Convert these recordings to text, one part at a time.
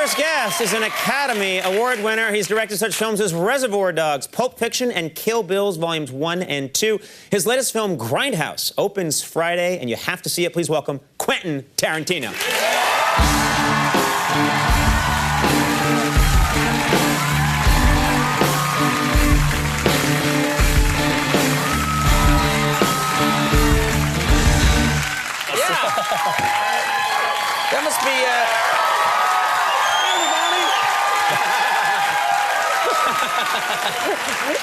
first guest is an Academy Award winner. He's directed such films as Reservoir Dogs, Pulp Fiction, and Kill Bills Volumes 1 and 2. His latest film, Grindhouse, opens Friday, and you have to see it. Please welcome Quentin Tarantino. That must be,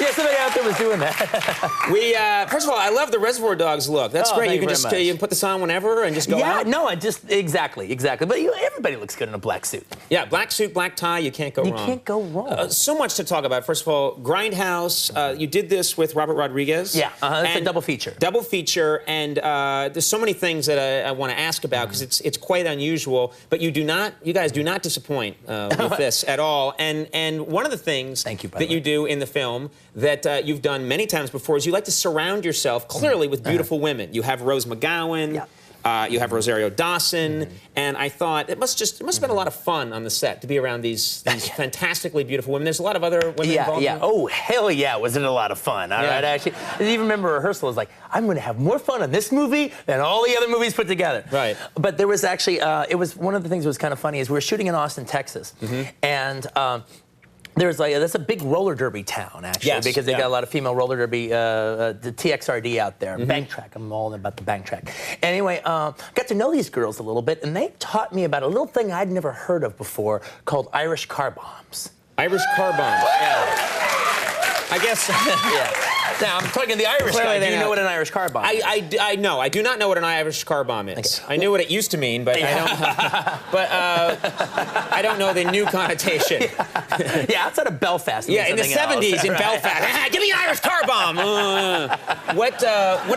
Yeah, somebody out there was doing that. First of all, I love the Reservoir Dogs look. That's great. You can just you can put this on whenever and just go out. Yeah, no, exactly. But everybody looks good in a black suit. Yeah, black suit, black tie. You can't go wrong. You can't go wrong. So much to talk about. First of all, Grindhouse. You did this with Robert Rodriguez. Yeah, it's a double feature. Double feature, and there's so many things that I want to ask about because it's quite unusual. But you guys do not disappoint with this at all. And one of the things that you do in the film that you've done many times before is you like to surround yourself clearly with beautiful women. You have Rose McGowan. Yeah. You have Rosario Dawson, and I thought it must have been a lot of fun on the set to be around these fantastically beautiful women. There's a lot of other women involved. Yeah. Oh, hell yeah, wasn't it a lot of fun? All right, actually, I even remember rehearsal. I was like, I'm going to have more fun on this movie than all the other movies put together. Right. But there was actually, it was one of the things that was kind of funny is we were shooting in Austin, Texas, and. There's that's a big roller derby town, actually, because they got a lot of female roller derby, the TXRD out there, bank track. I'm all about the bank track. Anyway, got to know these girls a little bit, and they taught me about a little thing I'd never heard of before called Irish car bombs. Irish car bombs. Yeah. I guess. Yeah. Now, I'm talking to the Irish guy. Do you know what an Irish car bomb is? I know. I do not know what an Irish car bomb is. Okay. I knew what it used to mean, but I don't know the new connotation. Yeah, outside of Belfast. Yeah, in the 70s in Belfast. Give me an Irish car bomb. What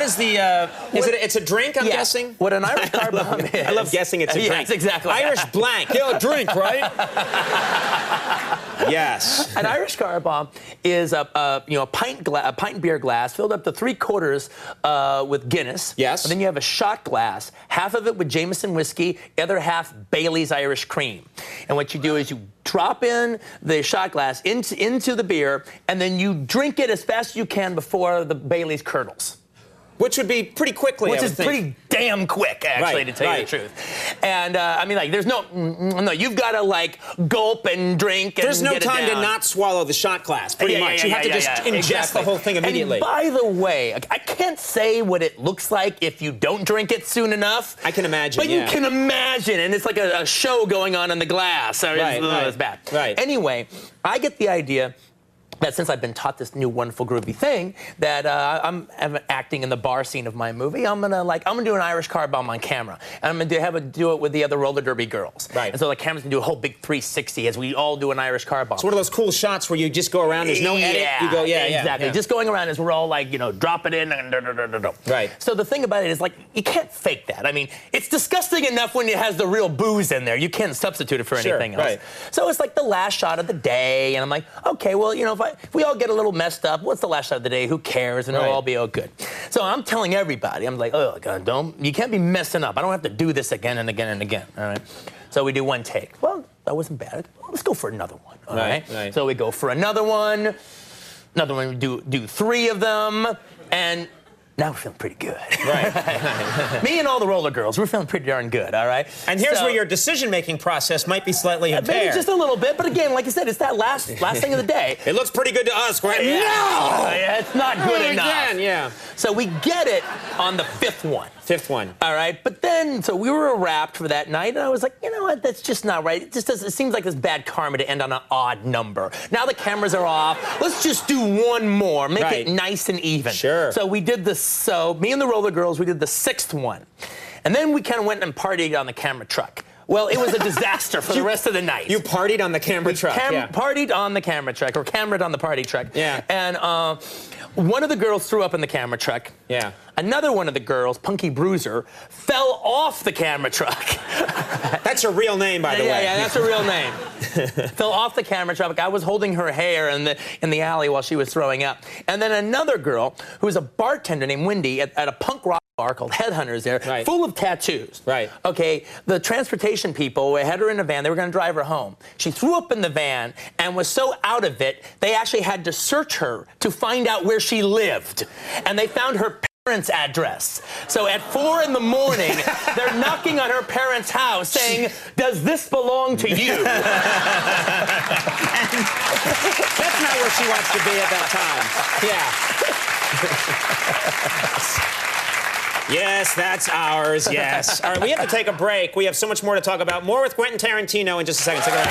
is the? It's a drink, I'm guessing. What an Irish car bomb is? I love guessing it's a drink. Yes, exactly. Irish blank. Yeah, a drink, right? Yes. An Irish car bomb is a pint beer glass filled up to 3/4 with Guinness. Yes. And then you have a shot glass, half of it with Jameson whiskey, the other half Bailey's Irish cream. And what you do is you drop in the shot glass into the beer, and then you drink it as fast as you can before the Bailey's curdles. Which would be pretty quickly, Which is pretty damn quick, actually, to tell you the truth. And, I mean, like, there's no, you've got to, like, gulp and drink and There's no get it time down. to not swallow the shot glass, pretty much. You have to just ingest the whole thing immediately. And by the way, I can't say what it looks like if you don't drink it soon enough. I can imagine, But you can imagine, and it's like a show going on in the glass. It's bad. Right. Anyway, I get the idea that since I've been taught this new wonderful groovy thing, that I'm acting in the bar scene of my movie, I'm gonna do an Irish car bomb on camera, and I'm gonna do it with the other roller derby girls. Right. And so the camera's gonna do a whole big 360 as we all do an Irish car bomb. It's one of those cool shots where you just go around. There's no edit. You go, exactly. Just going around as we're all like, drop it in. Right. So the thing about it is, like, you can't fake that. I mean, it's disgusting enough when it has the real booze in there. You can't substitute it for anything else. Right. So it's like the last shot of the day, and I'm like, okay, well, if we all get a little messed up, what's the last shot of the day? Who cares? And it'll all be all good. So I'm telling everybody, I'm like, oh, God, you can't be messing up. I don't have to do this again and again and again. All right. So we do one take. Well, that wasn't bad. Well, let's go for another one. All right. So we go for another one. Another one. We do 3 of them, and now we're feeling pretty good. Right. Me and all the roller girls, we're feeling pretty darn good, all right? And here's where your decision-making process might be slightly impaired. Maybe just a little bit, but again, like I said, it's that last thing of the day. It looks pretty good to us, right? Yeah. No! Yeah, it's not good enough. Again, yeah. So we get it on the 5th one. 5th one. All right, but then, so we were wrapped for that night, and I was like, you know what, that's just not right. It seems like this bad karma to end on an odd number. Now the cameras are off. Let's just do one more, make it nice and even. Sure. So we did this, me and the roller girls, we did the 6th one. And then we kind of went and partied on the camera truck. Well, it was a disaster for the rest of the night. You partied on the camera truck, partied on the camera truck, or camered on the party truck. Yeah. And one of the girls threw up in the camera truck. Yeah. Another one of the girls, Punky Bruiser, fell off the camera truck. That's her real name, by the way. Yeah, that's her real name. Fell off the camera truck. I was holding her hair in the alley while she was throwing up. And then another girl, who was a bartender named Wendy at a punk rock bar called Headhunters there, Right. full of tattoos. Right. Okay, the transportation people had her in a van. They were going to drive her home. She threw up in the van and was so out of it, they actually had to search her to find out where she lived. And they found her parents' address. So at 4 in the morning, they're knocking on her parents' house saying, "Does this belong to you?" That's not where she wants to be at that time. Yeah. Yes, that's ours, yes. All right, we have to take a break. We have so much more to talk about. More with Quentin Tarantino in just a second. Stick around.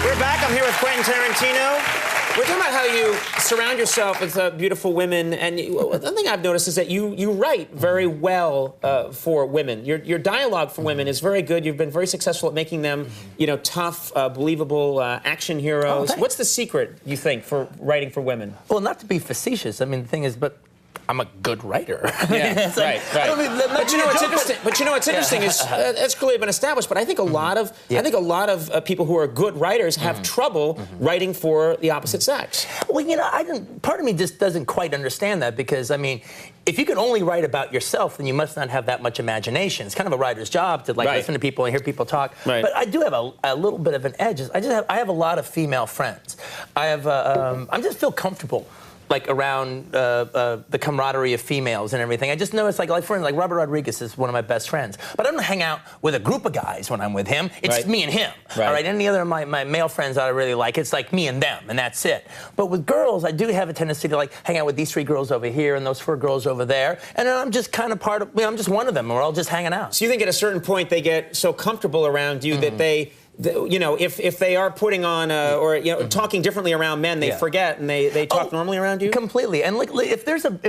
We're back. I'm here with Quentin Tarantino. We're talking about how you surround yourself with beautiful women, and one thing I've noticed is that you write very well for women. Your dialogue for women is very good. You've been very successful at making them, tough, believable action heroes. What's the secret, you think, for writing for women? Well, not to be facetious. I mean, the thing is, but I'm a good writer. Yeah, right. But you know what's interesting? Is that's clearly been established. But I think a lot of people who are good writers have trouble writing for the opposite sex. Well, part of me just doesn't quite understand that, because I mean, if you can only write about yourself, then you must not have that much imagination. It's kind of a writer's job to listen to people and hear people talk. Right. But I do have a little bit of an edge. I have a lot of female friends. I just feel comfortable around the camaraderie of females and everything. I just noticed, for instance, Robert Rodriguez is one of my best friends. But I don't hang out with a group of guys when I'm with him. It's just me and him. Right. All right. Any other of my male friends that I really like, it's like me and them, and that's it. But with girls, I do have a tendency to hang out with these 3 girls over here and those 4 girls over there. And then I'm just kind of part of, I'm just one of them. We're all just hanging out. So you think at a certain point they get so comfortable around you that they, if they are putting on talking differently around men, they forget and they talk normally around you? Completely. And if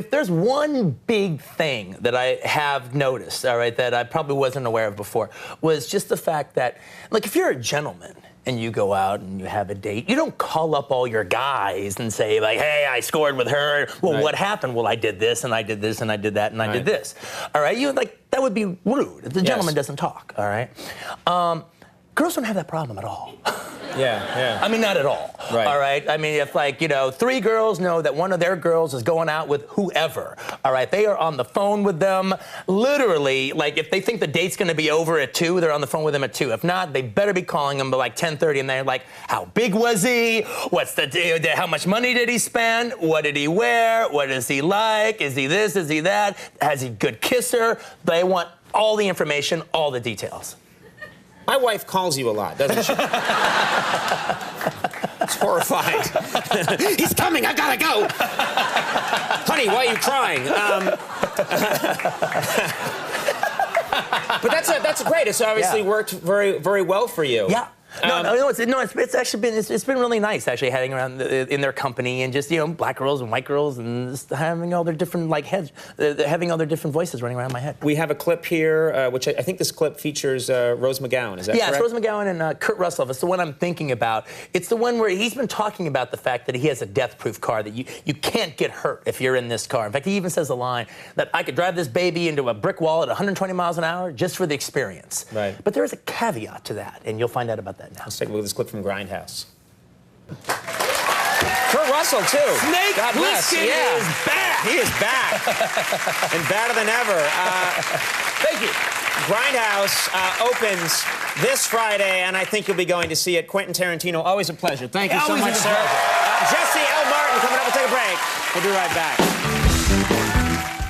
there's one big thing that I have noticed, all right, that I probably wasn't aware of before, was just the fact that, if you're a gentleman and you go out and you have a date, you don't call up all your guys and say, hey, I scored with her. Well, what happened? Well, I did this, and I did this, and I did that, and I did this. All right? That would be rude if the gentleman doesn't talk, all right? Girls don't have that problem at all. Yeah. I mean, not at all. Right. All right? I mean, if 3 girls know that one of their girls is going out with whoever, all right, they are on the phone with them. Literally, if they think the date's going to be over at 2, they're on the phone with them at 2. If not, they better be calling them by 10:30, and they're like, how big was he? What's how much money did he spend? What did he wear? What is he like? Is he this? Is he that? Has he a good kisser? They want all the information, all the details. My wife calls you a lot, doesn't she? It's horrified. He's coming, I gotta go. Honey, why are you crying? But that's great. It's obviously worked very, very well for you. Yeah. It's actually been really nice actually hanging around in their company and just black girls and white girls and just having all their different heads, having all their different voices running around my head. We have a clip here, which I think this clip features Rose McGowan. Is that correct? Yeah, it's Rose McGowan and Kurt Russell. It's the one I'm thinking about. It's the one where he's been talking about the fact that he has a death-proof car, that you can't get hurt if you're in this car. In fact, he even says the line that I could drive this baby into a brick wall at 120 miles an hour just for the experience. Right. But there is a caveat to that, and you'll find out about that now. Let's take a look at this clip from Grindhouse. Kurt Russell, too. Snake Plissken is back. He is back. And badder than ever. Thank you. Grindhouse opens this Friday, and I think you'll be going to see it. Quentin Tarantino, always a pleasure. Thank you so much, sir. Jesse L. Martin coming up. We'll take a break. We'll be right back.